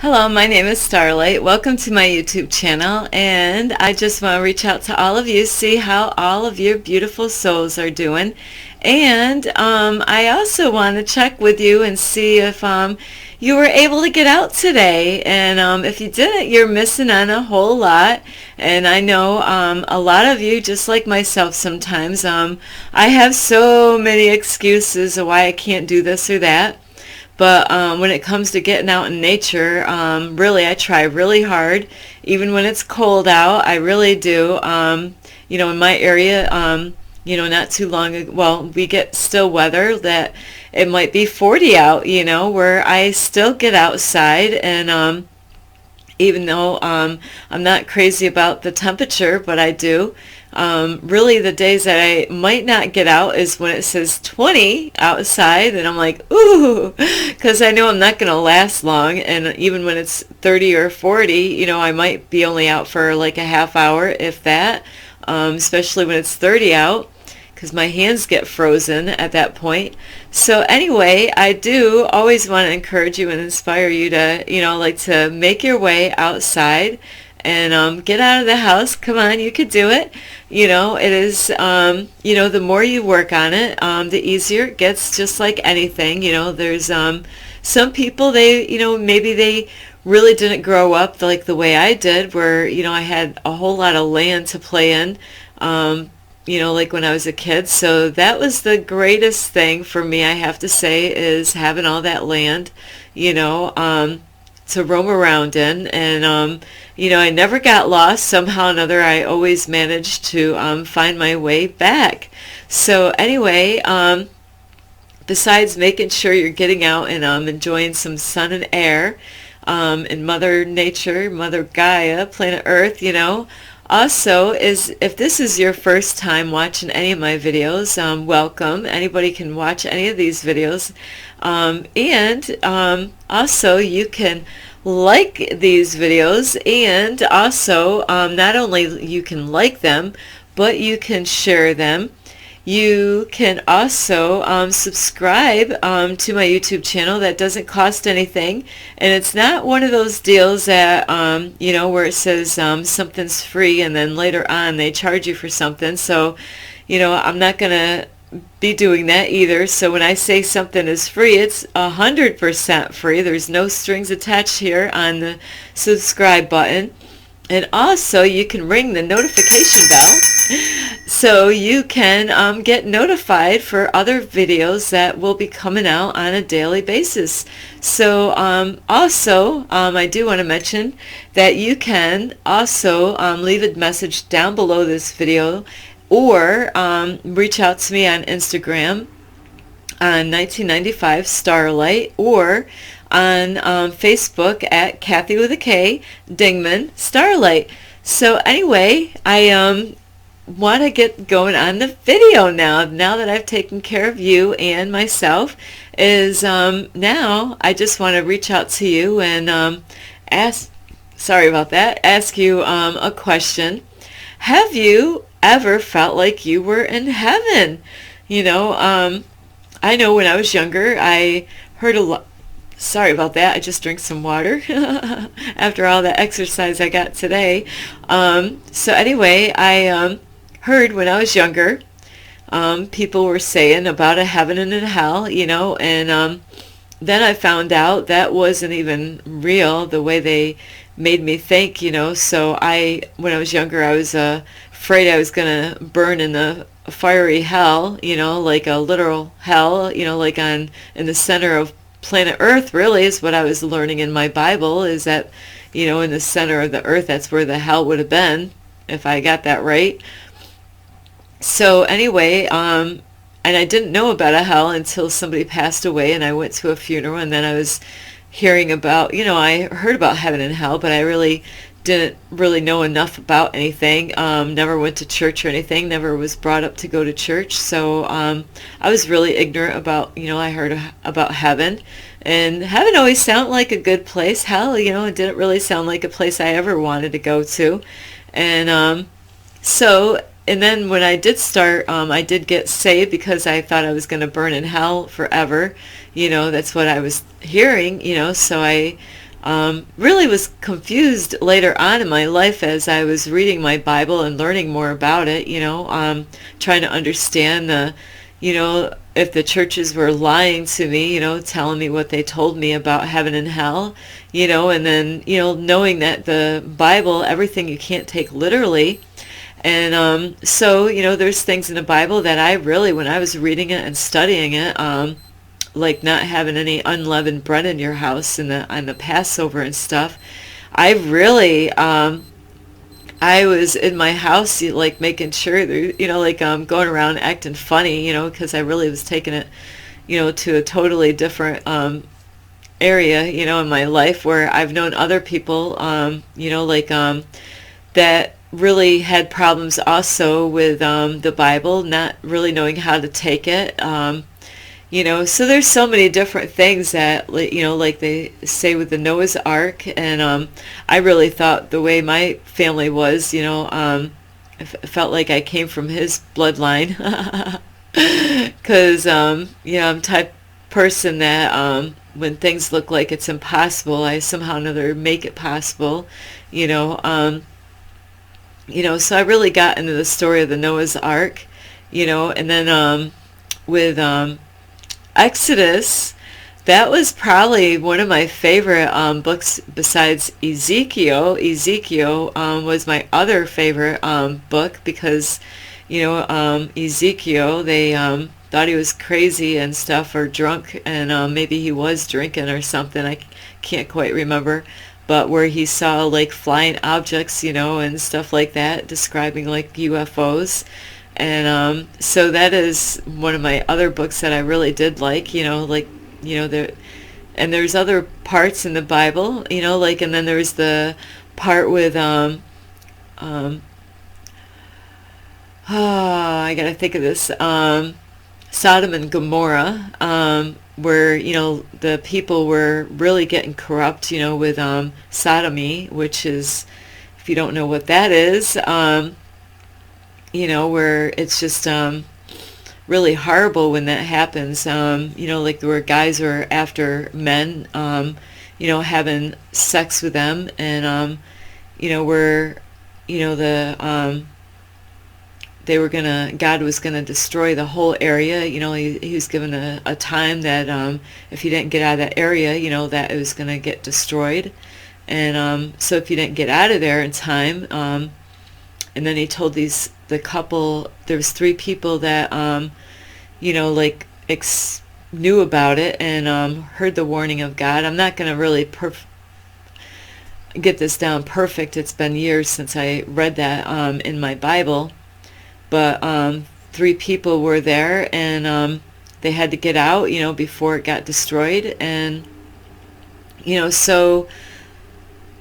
Hello, my name is Starlight. Welcome to my YouTube channel, and I just want to reach out to all of you, see how all of your beautiful souls are doing. And I also want to check with you and see if you were able to get out today. And if you didn't, you're missing on a whole lot. And I know a lot of you, just like myself sometimes, I have so many excuses of why I can't do this or that. But when it comes to getting out in nature, really, I try really hard. Even when it's cold out, I really do. In my area, not too long ago, well, we get still weather that it might be 40 out, where I still get outside. And even though I'm not crazy about the temperature, but I do. Really, the days that I might not get out is when it says 20 outside, and I'm like, ooh, because I know I'm not going to last long. And even when it's 30 or 40, I might be only out for like a half hour, if that, especially when it's 30 out, because my hands get frozen at that point. So anyway, I do always want to encourage you and inspire you to, to make your way outside and get out of the house. Come on, you could do it. It is, the more you work on it, the easier it gets, just like anything. There's some people, maybe they really didn't grow up like the way I did, where, I had a whole lot of land to play in, like when I was a kid. So that was the greatest thing for me, I have to say, is having all that land, to roam around in. And I never got lost. Somehow or another, I always managed to find my way back. So anyway, besides making sure you're getting out and enjoying some sun and air, and Mother Nature, Mother Gaia, planet Earth, also, if this is your first time watching any of my videos, welcome. Anybody can watch any of these videos. And also, you can like these videos, and also, not only you can like them, but you can share them. You can also subscribe to my YouTube channel. That doesn't cost anything, and it's not one of those deals that where it says something's free and then later on they charge you for something. So I'm not gonna be doing that either. So when I say something is free, it's 100% free. There's no strings attached here on the subscribe button. And also, you can ring the notification bell so you can get notified for other videos that will be coming out on a daily basis. So also, I do want to mention that you can also leave a message down below this video, or reach out to me on Instagram on 1995 Starlight, or on Facebook at Kathy with a K Dingman Starlight. So anyway, I want to get going on the video now that I've taken care of you and myself. Is now I just want to reach out to you and ask you a question. Have you ever felt like you were in heaven? I know when I was younger, I heard a lot. Sorry about that. I just drank some water after all the exercise I got today. So anyway, I heard when I was younger, people were saying about a heaven and a hell, and then I found out that wasn't even real, the way they made me think, So when I was younger, I was afraid I was going to burn in the fiery hell, like a literal hell, like in the center of planet Earth. Really is what I was learning in my Bible, is that in the center of the earth, that's where the hell would have been, if I got that right. So anyway, and I didn't know about a hell until somebody passed away and I went to a funeral, and then I was hearing about, I heard about heaven and hell, but I really didn't really know enough about anything. Never went to church or anything, never was brought up to go to church. So I was really ignorant about, I heard about heaven, and heaven always sounded like a good place. Hell, it didn't really sound like a place I ever wanted to go to. And and then when I did start, I did get saved because I thought I was going to burn in hell forever. That's what I was hearing, so I really was confused later on in my life as I was reading my Bible and learning more about it, trying to understand if the churches were lying to me, telling me what they told me about heaven and hell, and then, knowing that the Bible, everything you can't take literally. And so, there's things in the Bible that I really, when I was reading it and studying it, like not having any unleavened bread in your house on the Passover and stuff, I really, I was in my house, like making sure, going around acting funny, because I really was taking it, to a totally different area, in my life where I've known other people, that really had problems also with the Bible, not really knowing how to take it. So there's so many different things that, like they say with the Noah's Ark, and I really thought the way my family was, I felt like I came from his bloodline, because, I'm the type of person that when things look like it's impossible, I somehow or another make it possible, so I really got into the story of the Noah's Ark, and then with Exodus, that was probably one of my favorite books besides Ezekiel. Ezekiel was my other favorite book because, Ezekiel, they thought he was crazy and stuff or drunk, and maybe he was drinking or something. I can't quite remember. But where he saw like flying objects, and stuff like that, describing like UFOs. And so that is one of my other books that I really did like, there, and there's other parts in the Bible, and then there's the part with, I gotta think of this, Sodom and Gomorrah, where, the people were really getting corrupt, with sodomy, which is, if you don't know what that is, where it's just really horrible when that happens, like where guys are after men, having sex with them, and, where, God was gonna destroy the whole area. He was given a time that if he didn't get out of that area, that it was gonna get destroyed, and so if you didn't get out of there in time, and then he told the couple, there was 3 people that knew about it and heard the warning of God. I'm not gonna really get this down perfect. It's been years since I read that in my Bible. But 3 people were there, and they had to get out, before it got destroyed. And, so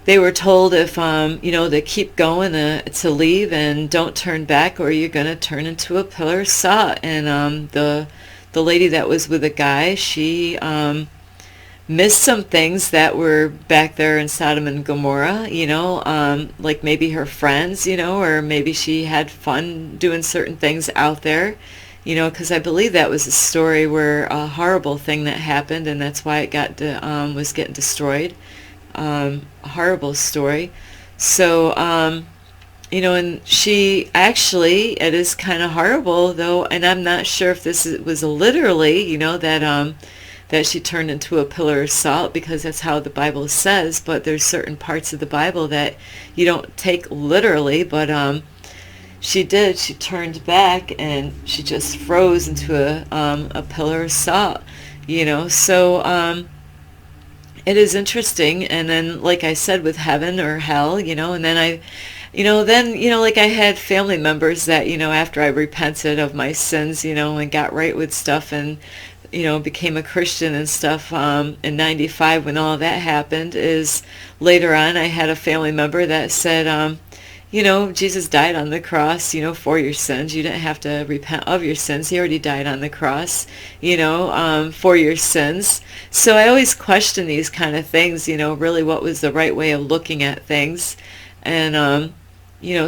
they were told if, to keep going, to leave and don't turn back, or you're going to turn into a pillar of salt. And the lady that was with the guy, she missed some things that were back there in Sodom and Gomorrah, like maybe her friends, or maybe she had fun doing certain things out there, because I believe that was a story where a horrible thing that happened, and that's why it was getting destroyed. A horrible story. So, and she actually, it is kind of horrible though, and I'm not sure if this was literally, that she turned into a pillar of salt, because that's how the Bible says, but there's certain parts of the Bible that you don't take literally, but she did. She turned back and she just froze into a pillar of salt, so it is interesting. And then, like I said, with heaven or hell, and then like I had family members that, after I repented of my sins, and got right with stuff, and became a Christian and stuff in 95 when all that happened, is later on I had a family member that said, Jesus died on the cross, for your sins. You didn't have to repent of your sins. He already died on the cross, for your sins. So I always question these kind of things, really what was the right way of looking at things. And,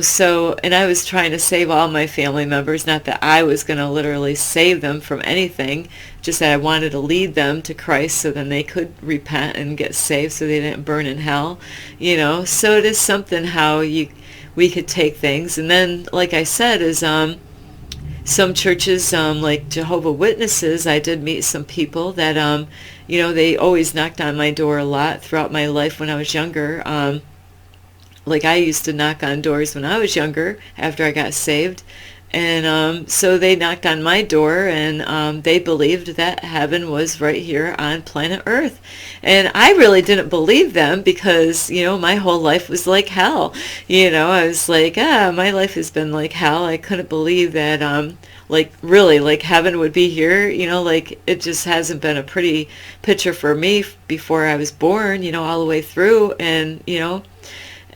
So, and I was trying to save all my family members, not that I was going to literally save them from anything, just that I wanted to lead them to Christ so then they could repent and get saved so they didn't burn in hell, So it is something how we could take things. And then, like I said, is some churches, like Jehovah Witnesses, I did meet some people that, they always knocked on my door a lot throughout my life when I was younger. Like I used to knock on doors when I was younger after I got saved. And so they knocked on my door, and they believed that heaven was right here on planet Earth. And I really didn't believe them because, my whole life was like hell. I was like, my life has been like hell. I couldn't believe that, like really, like heaven would be here. Like it just hasn't been a pretty picture for me before I was born, all the way through.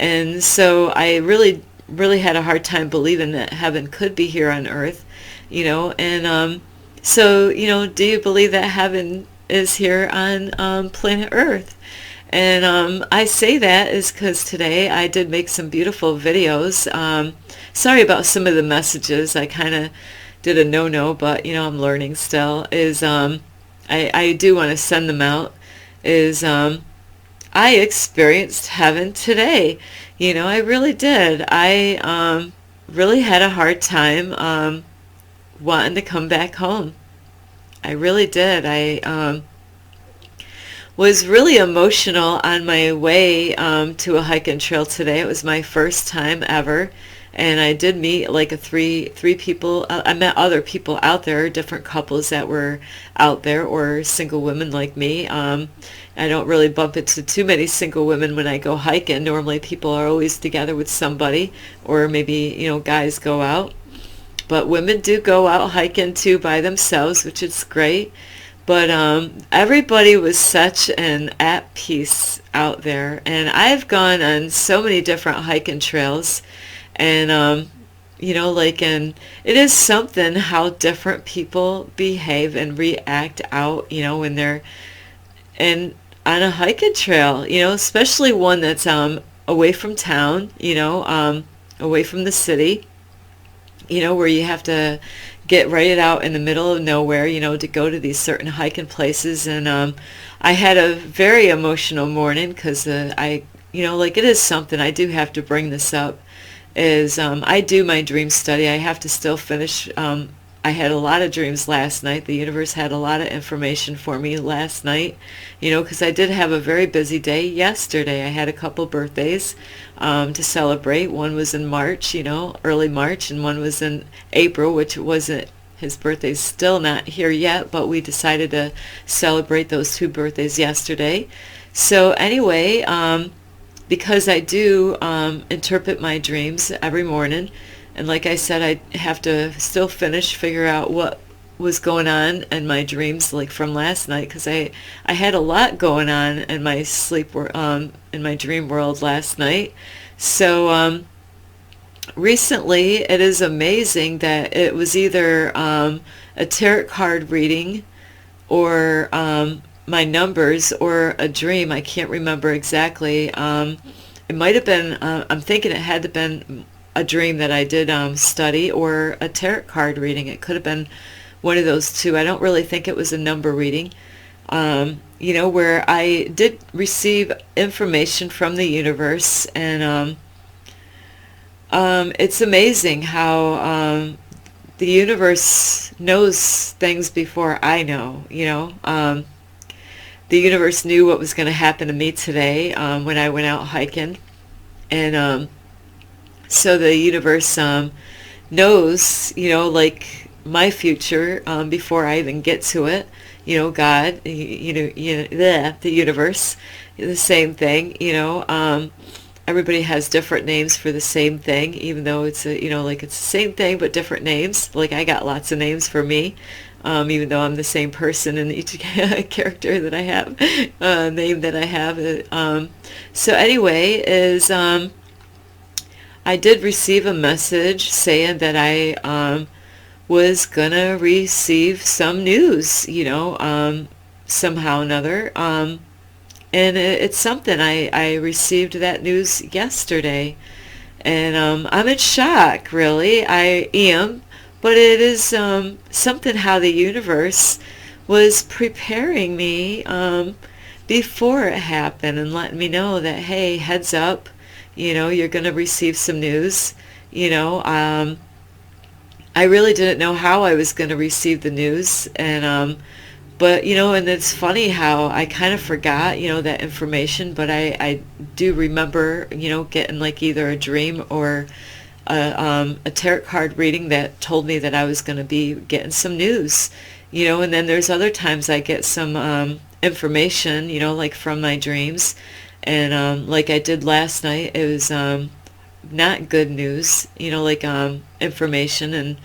And so I really had a hard time believing that heaven could be here on earth, and so, do you believe that heaven is here on planet Earth? And I say that is because today I did make some beautiful videos. Sorry about some of the messages. I kind of did a no-no, but, I'm learning still. I do want to send them out. I experienced heaven today. I really did. I really had a hard time wanting to come back home. I really did. I was really emotional on my way to a hiking trail today. It was my first time ever. And I did meet like three people. I met other people out there, different couples that were out there, or single women like me. I don't really bump into too many single women when I go hiking. Normally people are always together with somebody, or maybe, guys go out. But women do go out hiking too by themselves, which is great. But everybody was such an at peace out there. And I've gone on so many different hiking trails. And, and it is something how different people behave and react out, when they're on a hiking trail, especially one that's away from town, away from the city, where you have to get right out in the middle of nowhere, to go to these certain hiking places. And I had a very emotional morning because it is something, I do have to bring this up, is I do my dream study. I have to still finish. I had a lot of dreams last night. The universe had a lot of information for me last night, because I did have a very busy day yesterday. I had a couple birthdays to celebrate. One was in March, early March, and one was in April, which wasn't, his birthday's still not here yet, but we decided to celebrate those two birthdays yesterday. So anyway, because I do interpret my dreams every morning, and like I said, I have to still figure out what was going on in my dreams, like from last night, because I had a lot going on in my in my dream world last night. So recently, it is amazing that it was either a tarot card reading, or my numbers, or a dream. I can't remember exactly. It might have been, I'm thinking it had to have been a dream that I did study, or a tarot card reading. It could have been one of those two. I don't really think it was a number reading, where I did receive information from the universe. And it's amazing how the universe knows things before I know, the universe knew what was going to happen to me today when I went out hiking. And so the universe knows, like my future before I even get to it. God, the universe, the same thing. Everybody has different names for the same thing, even though it's it's the same thing but different names. Like I got lots of names for me. Even though I'm the same person in each character that I have, name that I have. So anyway, I did receive a message saying that I was gonna receive some news, somehow or another. And it's something, I received that news yesterday. And I'm in shock, really. I am. But it is something how the universe was preparing me before it happened and letting me know that, hey, heads up, you're going to receive some news. You know, I really didn't know how I was going to receive the news. But, and it's funny how I kind of forgot, that information, but I do remember, getting like either a dream or a tarot card reading that told me that I was going to be getting some news, and then there's other times I get some information, like from my dreams. And like I did last night, it was not good news, like information. And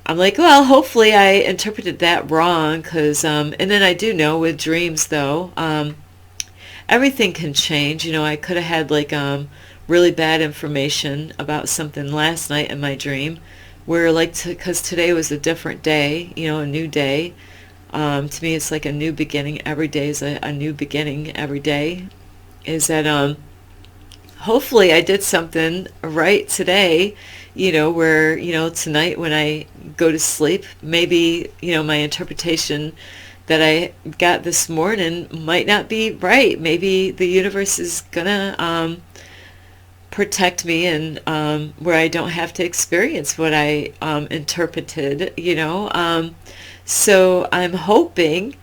I'm like, well, hopefully I interpreted that wrong, because, and then I do know with dreams, though, everything can change. I could have had like really bad information about something last night in my dream, where like, because today was a different day, a new day. To me, it's like a new beginning. Every day is a new beginning. Every day is that hopefully I did something right today, where, tonight when I go to sleep, maybe, my interpretation that I got this morning might not be right. Maybe the universe is gonna protect me, and where I don't have to experience what I interpreted. So I'm hoping,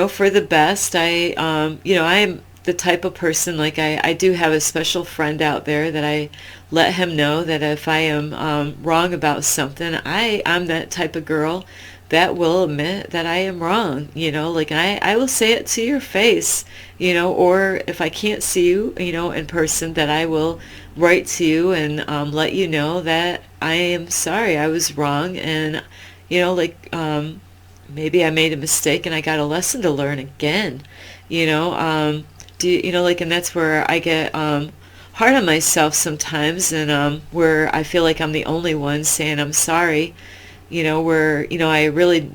for the best. I am the type of person, like I do have a special friend out there that I let him know that if I am wrong about something, I'm that type of girl that will admit that I am wrong, like I will say it to your face, or if I can't see you, in person, that I will write to you and let you know that I am sorry, I was wrong, and, like maybe I made a mistake and I got a lesson to learn again, like, and that's where I get hard on myself sometimes, and where I feel like I'm the only one saying I'm sorry, where, I really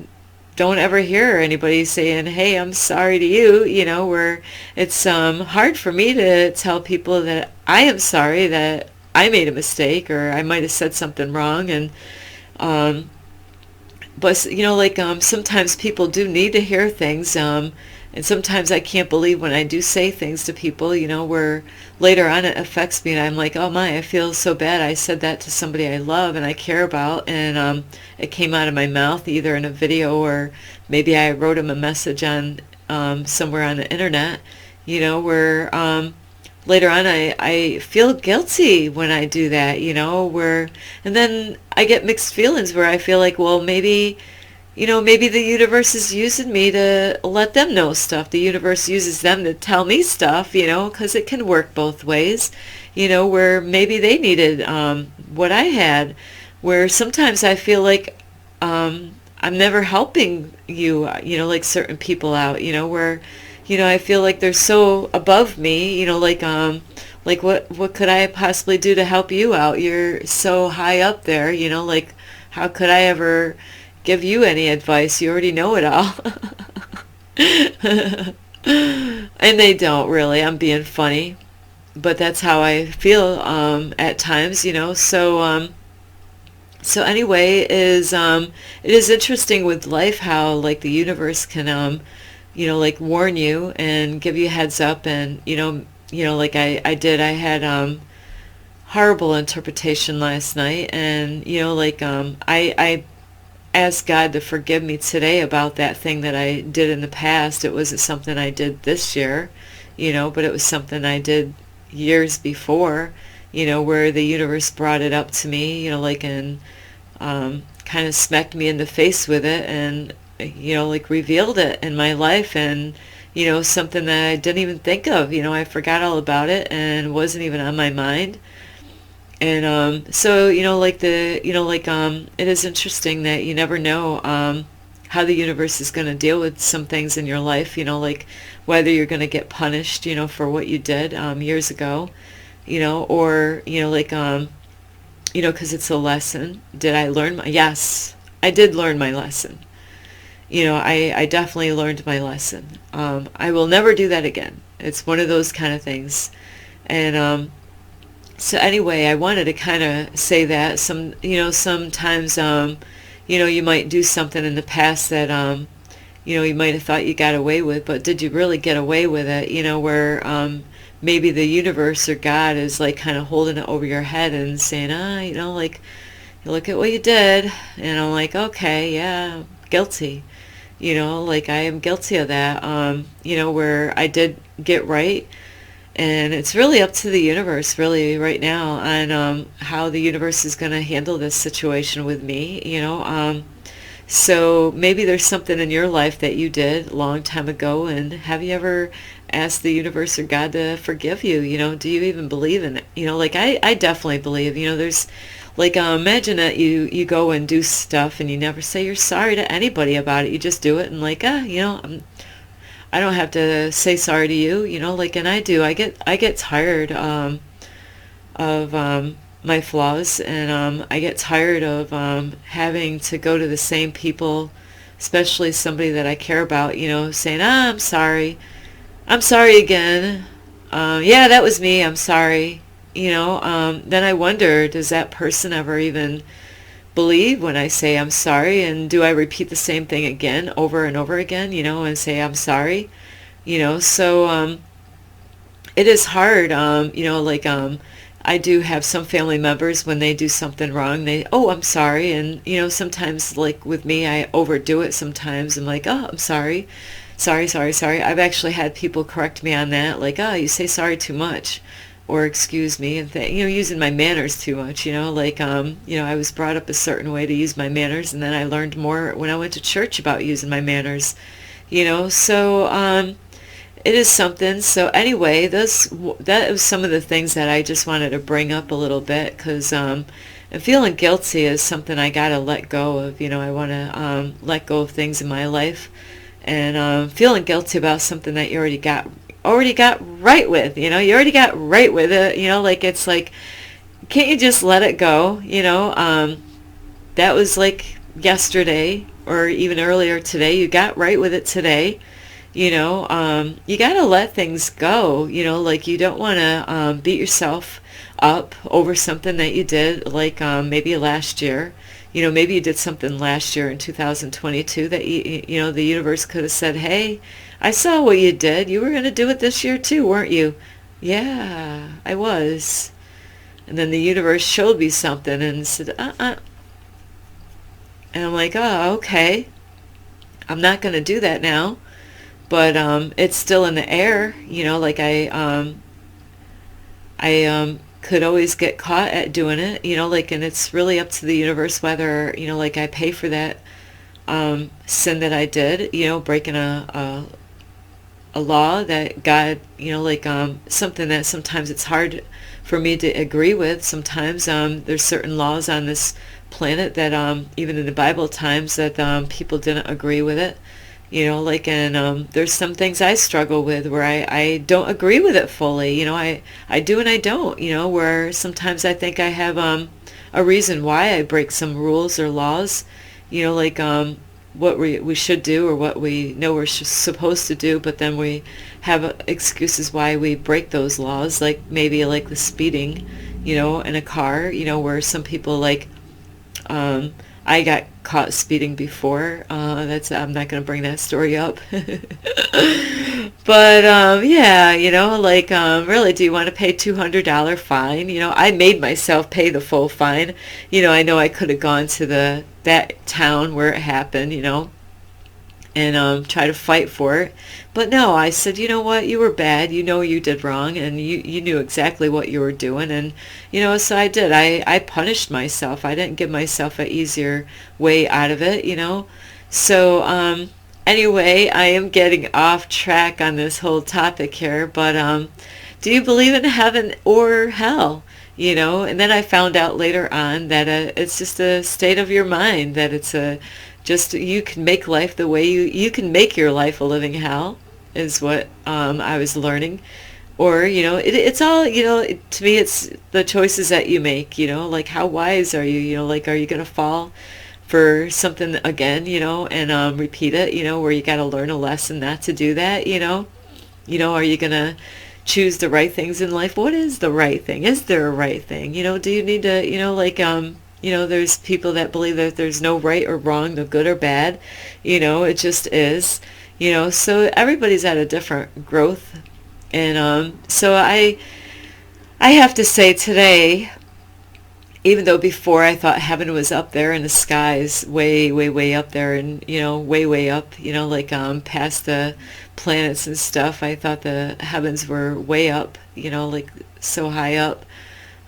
don't ever hear anybody saying, hey, I'm sorry to you, where it's hard for me to tell people that I am sorry that I made a mistake, or I might have said something wrong. And but like sometimes people do need to hear things, and sometimes I can't believe when I do say things to people, where later on it affects me, and I'm like, oh my, I feel so bad. I said that to somebody I love and I care about, and it came out of my mouth either in a video, or maybe I wrote him a message on somewhere on the internet, where later on I feel guilty when I do that, where, and then I get mixed feelings where I feel like, well, maybe the universe is using me to let them know stuff. The universe uses them to tell me stuff, because it can work both ways, where maybe they needed what I had, where sometimes I feel like I'm never helping you, like certain people out, where, I feel like they're so above me, like what could I possibly do to help you out? You're so high up there, like how could I ever give you any advice? You already know it all. And they don't really. I'm being funny, but that's how I feel at times, so anyway, it is interesting with life how like the universe can like warn you and give you a heads up, and like I had horrible interpretation last night, and like I asked God to forgive me today about that thing that I did in the past. It wasn't something I did this year, but it was something I did years before, where the universe brought it up to me, like, and kind of smacked me in the face with it, and, like revealed it in my life, and, something that I didn't even think of, I forgot all about it and wasn't even on my mind. And so, like it is interesting that you never know how the universe is going to deal with some things in your life, like whether you're going to get punished, for what you did years ago, or, like, because it's a lesson. Did I learn yes, I did learn my lesson. I definitely learned my lesson. I will never do that again. It's one of those kind of things. And So anyway, I wanted to kind of say that sometimes, you might do something in the past that, you might have thought you got away with, but did you really get away with it? Where, maybe the universe or God is like kind of holding it over your head and saying, like, look at what you did. And I'm like, okay, yeah, guilty. Like I am guilty of that, where I did get right. And it's really up to the universe, really, right now, on how the universe is going to handle this situation with me. So maybe there's something in your life that you did a long time ago, and have you ever asked the universe or God to forgive you? Do you even believe in it? Like I definitely believe, there's like, imagine that you go and do stuff and you never say you're sorry to anybody about it. You just do it and like, I don't have to say sorry to you, like, and I do. I get tired of my flaws, and I get tired of having to go to the same people, especially somebody that I care about, saying, I'm sorry again. Yeah, that was me. I'm sorry. Then I wonder, does that person ever even believe when I say I'm sorry, and do I repeat the same thing again over and over again, and say I'm sorry, so it is hard, like I do have some family members when they do something wrong, I'm sorry, and sometimes like with me I overdo it sometimes. I'm like, oh, I'm sorry, sorry. I've actually had people correct me on that, like, oh, you say sorry too much, or excuse me, and using my manners too much, like, I was brought up a certain way to use my manners, and then I learned more when I went to church about using my manners, so it is something. So anyway, that was some of the things that I just wanted to bring up a little bit, because and feeling guilty is something I gotta let go of. I want to let go of things in my life, and feeling guilty about something that you already got right with. You already got right with it. Like, it's like, can't you just let it go? That was like yesterday or even earlier today. You got right with it today. You got to let things go. Like, you don't want to beat yourself up over something that you did, like maybe last year. Maybe you did something last year in 2022 that the universe could have said, hey, I saw what you did. You were going to do it this year too, weren't you? Yeah, I was. And then the universe showed me something and said, And I'm like, oh, okay. I'm not going to do that now. But it's still in the air, like I could always get caught at doing it, like, and it's really up to the universe whether, like, I pay for that sin that I did, breaking a law that God, like something that sometimes it's hard for me to agree with. Sometimes there's certain laws on this planet that even in the Bible times that people didn't agree with it. Like, and there's some things I struggle with where I don't agree with it fully. I do and I don't, where sometimes I think I have a reason why I break some rules or laws, like what we should do or what we know we're supposed to do, but then we have excuses why we break those laws, like maybe like the speeding, in a car, where some people like, I got caught speeding before. I'm not going to bring that story up. But yeah, like, really, do you want to pay $200 fine? I made myself pay the full fine. I know I could have gone to that town where it happened, and try to fight for it. But no, I said, you know what, you were bad, you did wrong, and you knew exactly what you were doing, and so I did. I punished myself. I didn't give myself an easier way out of it, So anyway, I am getting off track on this whole topic here, but do you believe in heaven or hell? And then I found out later on that it's just a state of your mind, that it's just you can make life the way you can make your life a living hell, is what I was learning. Or, it's all, to me it's the choices that you make, like how wise are you, like, are you going to fall for something again, and repeat it, where you got to learn a lesson not to do that, are you going to choose the right things in life. What is the right thing? Is there a right thing? Do you need to, there's people that believe that there's no right or wrong, no good or bad. It just is. So everybody's at a different growth. And so I have to say today, even though before I thought heaven was up there in the skies, way, way, way up there, and way, way up, past the planets and stuff. I thought the heavens were way up, like so high up.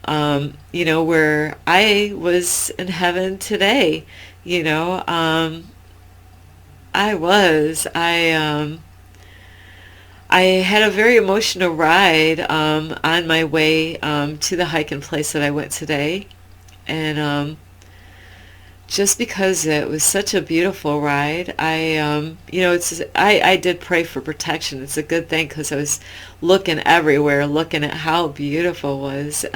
Where I was in heaven today, I was. I had a very emotional ride on my way to the hiking place that I went today. And just because it was such a beautiful ride, I did pray for protection. It's a good thing because I was looking everywhere, looking at how beautiful it was.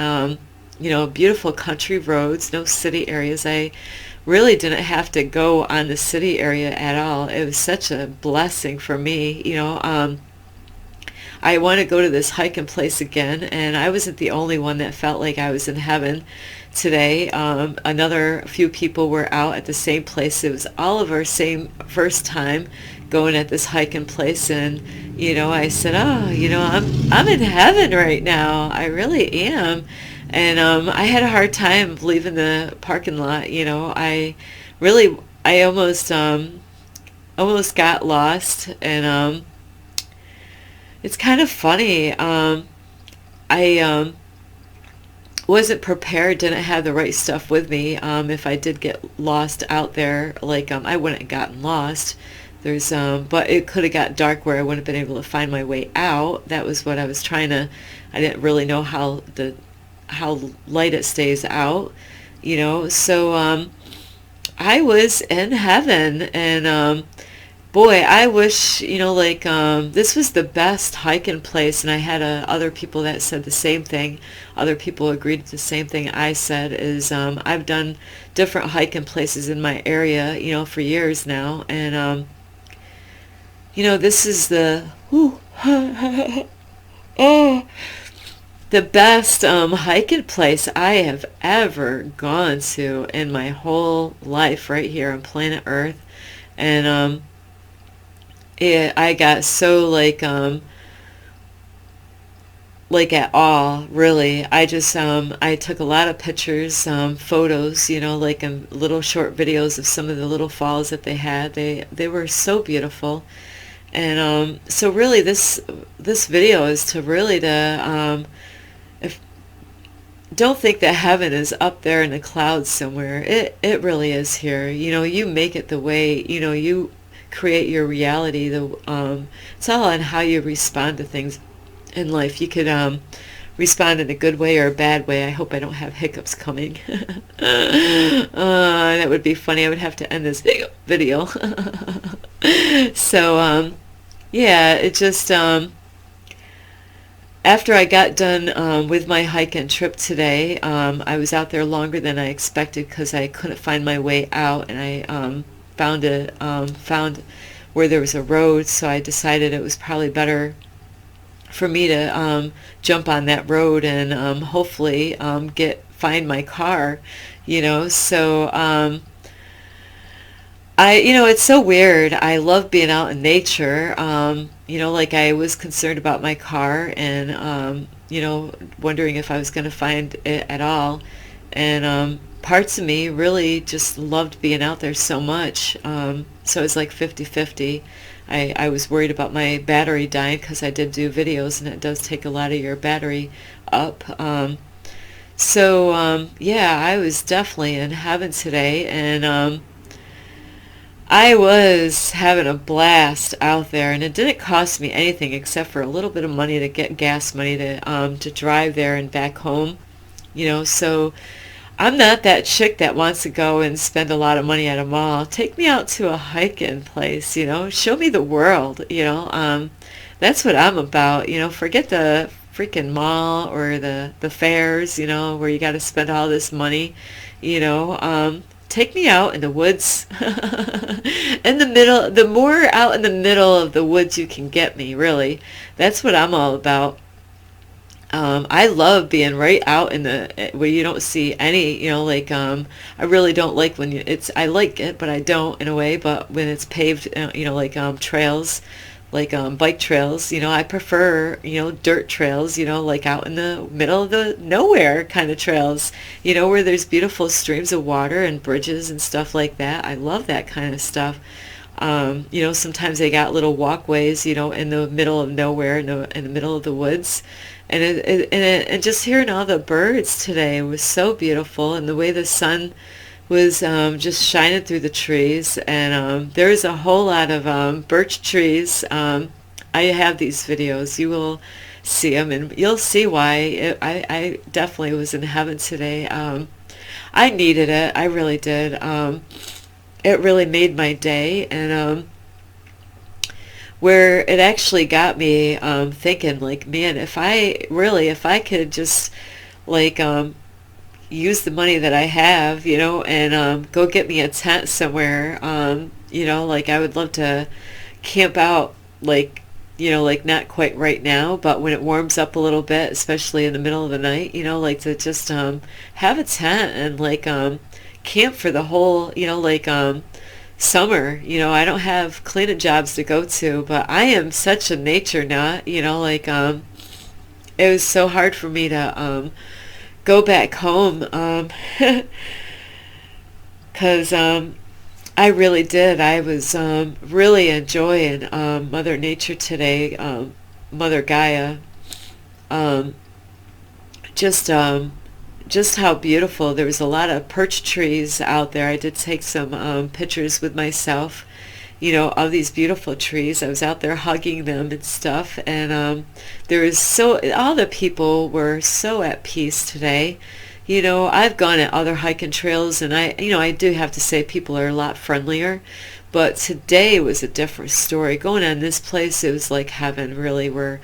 Beautiful country roads, no city areas. I really didn't have to go on the city area at all. It was such a blessing for me. I want to go to this hiking place again, and I wasn't the only one that felt like I was in heaven today. Another few people were out at the same place. It was all of our same first time going at this hiking place, and I said, oh, I'm in heaven right now. I really am. And I had a hard time leaving the parking lot. I almost got lost, and it's kind of funny. I wasn't prepared, didn't have the right stuff with me. If I did get lost out there, I wouldn't have gotten lost. But it could have got dark where I wouldn't have been able to find my way out. That was what I was trying to. I didn't really know how light it stays out, So I was in heaven, and boy, I wish, this was the best hiking place, and I had other people that said the same thing. Other people agreed with the same thing I said, is I've done different hiking places in my area, for years now, and, this is the, oh, the best hiking place I have ever gone to in my whole life right here on planet Earth, and, I got so at awe, really. I just I took a lot of pictures, photos, and little short videos of some of the little falls that they had. They were so beautiful, and so really this video is to really if don't think that heaven is up there in the clouds somewhere. It really is here. You make it the way you create your reality. It's all on how you respond to things in life. You could respond in a good way or a bad way. I hope I don't have hiccups coming. That would be funny. I would have to end this video. So yeah, it just after I got done with my hike and trip today, I was out there longer than I expected because I couldn't find my way out, and I found where there was a road, so I decided it was probably better for me to jump on that road and hopefully find my car, So it's so weird. I love being out in nature. I was concerned about my car and wondering if I was going to find it at all, and parts of me really just loved being out there so much. So it was like 50-50. I was worried about my battery dying because I did do videos, and it does take a lot of your battery up. Yeah, I was definitely in heaven today, and I was having a blast out there, and it didn't cost me anything except for a little bit of money to get gas money to drive there and back home. So I'm not that chick that wants to go and spend a lot of money at a mall. Take me out to a hiking place, show me the world, that's what I'm about, forget the freaking mall or the fairs, where you got to spend all this money, take me out in the woods, in the middle, the more out in the middle of the woods you can get me, really. That's what I'm all about. I love being right out in the where you don't see any, like I really don't like when I like it, but I don't in a way, but when it's paved, like trails, like bike trails, I prefer, dirt trails, like out in the middle of the nowhere kind of trails, where there's beautiful streams of water and bridges and stuff like that. I love that kind of stuff. Sometimes they got little walkways, in the middle of nowhere, in the middle of the woods. And just hearing all the birds today was so beautiful, and the way the sun was just shining through the trees. And there's a whole lot of birch trees. I have these videos. You will see them, and you'll see why I definitely was in heaven today. I needed it. I really did. It really made my day, and where it actually got me thinking, like, man, if I could just like use the money that I have, and go get me a tent somewhere, like I would love to camp out, like, like not quite right now, but when it warms up a little bit, especially in the middle of the night, like to just have a tent and like camp for the whole, like summer. I don't have cleaning jobs to go to, but I am such a nature nut, like it was so hard for me to go back home, because I really did. I was really enjoying Mother Nature today, Mother Gaia. Um, just just how beautiful. There was a lot of perch trees out there. I did take some pictures with myself, of these beautiful trees. I was out there hugging them and stuff, and there was all the people were so at peace today. I've gone at other hiking trails, and I do have to say people are a lot friendlier, but today was a different story. Going on this place, it was like heaven, really, where,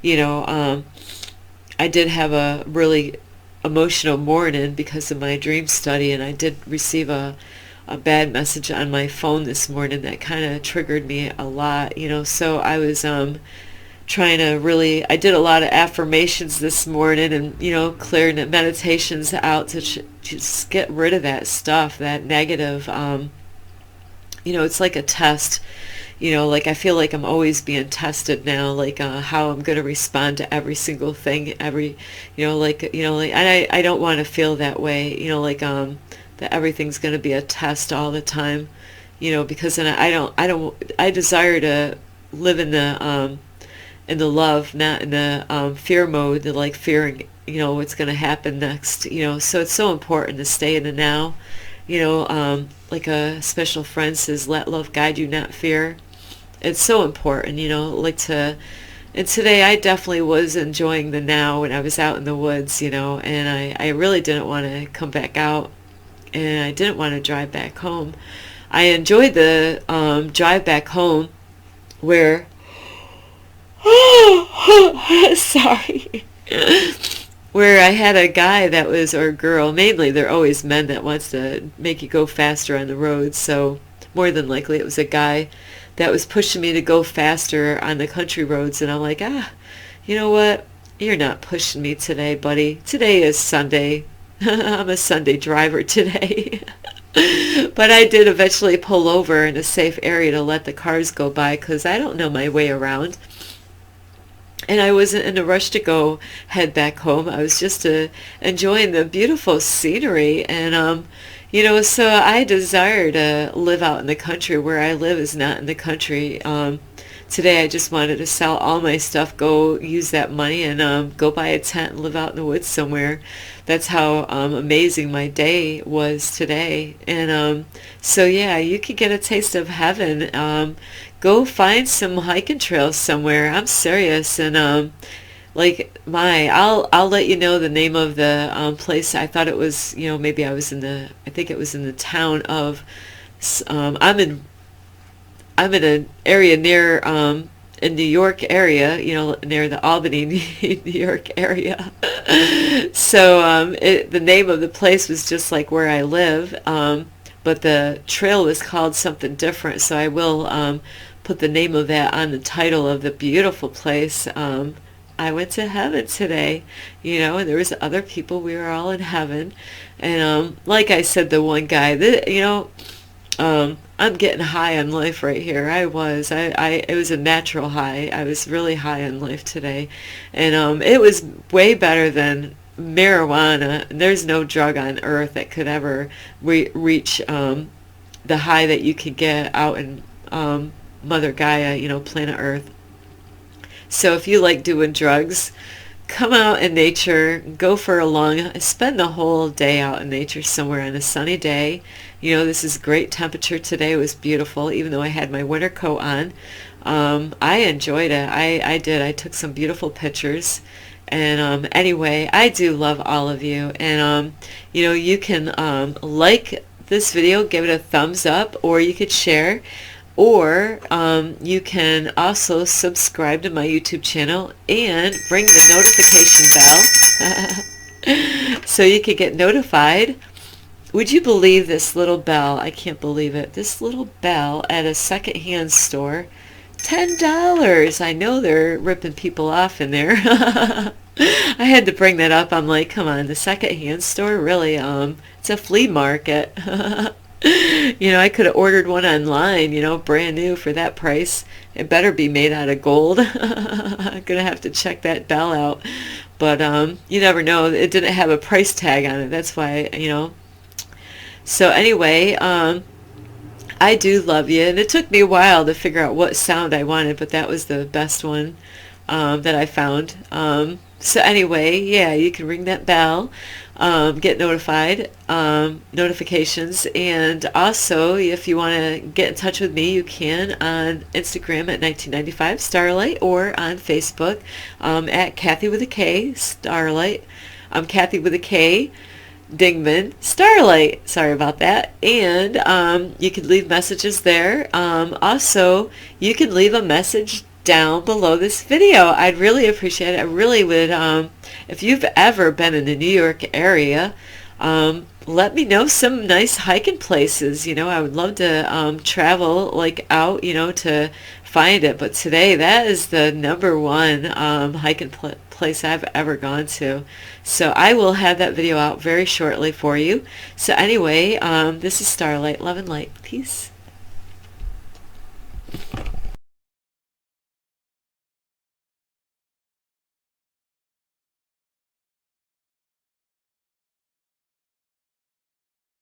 I did have a really emotional morning because of my dream study, and I did receive a bad message on my phone this morning that kind of triggered me a lot, so I was trying to really, I did a lot of affirmations this morning, and clearing the meditations out to just get rid of that stuff, that negative. It's like a test. Like I feel like I'm always being tested now, like how I'm going to respond to every single thing, like, and I don't want to feel that way, like that everything's going to be a test all the time, because then I desire to live in the love, not in the fear mode, the like fearing, what's going to happen next, so it's so important to stay in the now, like a special friend says, let love guide you, not fear. It's so important, and today I definitely was enjoying the now when I was out in the woods, and I really didn't want to come back out, and I didn't want to drive back home. I enjoyed the drive back home where, sorry, where I had a guy that was, or a girl, mainly they're always men that wants to make you go faster on the road, so more than likely it was a guy that was pushing me to go faster on the country roads, and I'm like, you know what? You're not pushing me today, buddy. Today is Sunday. I'm a Sunday driver today. But I did eventually pull over in a safe area to let the cars go by because I don't know my way around. And I wasn't in a rush to go head back home. I was just enjoying the beautiful scenery, and so I desire to live out in the country. Where I live is not in the country. Today I just wanted to sell all my stuff, go use that money, and go buy a tent and live out in the woods somewhere. That's how amazing my day was today. And so yeah, you could get a taste of heaven. Go find some hiking trails somewhere. I'm serious. And I'll let you know the name of the place. I thought it was, maybe I think it was in the town of, I'm in an area near, in New York area, near the Albany, New York area. So the name of the place was just like where I live, but the trail was called something different. So I will put the name of that on the title of the beautiful place. I went to heaven today, and there was other people. We were all in heaven. And like I said, the one guy, I'm getting high on life right here. It was a natural high. I was really high on life today. And it was way better than marijuana. There's no drug on earth that could ever reach the high that you could get out in Mother Gaia, planet Earth. So if you like doing drugs, come out in nature, spend the whole day out in nature somewhere on a sunny day. This is great temperature today. It was beautiful, even though I had my winter coat on. I enjoyed it. I did. I took some beautiful pictures. And anyway, I do love all of you. And, you can like this video, give it a thumbs up, or you could share. Or you can also subscribe to my YouTube channel and ring the notification bell so you can get notified. Would you believe this little bell? I can't believe it. This little bell at a secondhand store, $10. I know they're ripping people off in there. I had to bring that up. I'm like, come on, the secondhand store, really? It's a flea market. I could have ordered one online, brand new for that price. It better be made out of gold. I'm going to have to check that bell out. But you never know. It didn't have a price tag on it. That's why, So anyway, I do love you. And it took me a while to figure out what sound I wanted, but that was the best one that I found. So anyway, yeah, you can ring that bell, get notified, notifications, and also if you want to get in touch with me, you can on Instagram at 1995 Starlight, or on Facebook at Kathy with a K Starlight. I'm Kathy with a K Dingman Starlight. Sorry about that. And you can leave messages there. Also, you can leave a message down below this video. I'd really appreciate it. I really would. If you've ever been in the New York area, let me know some nice hiking places. I would love to travel out, to find it. But today, that is the number one hiking place I've ever gone to. So I will have that video out very shortly for you. So anyway, this is Starlight. Love and light. Peace.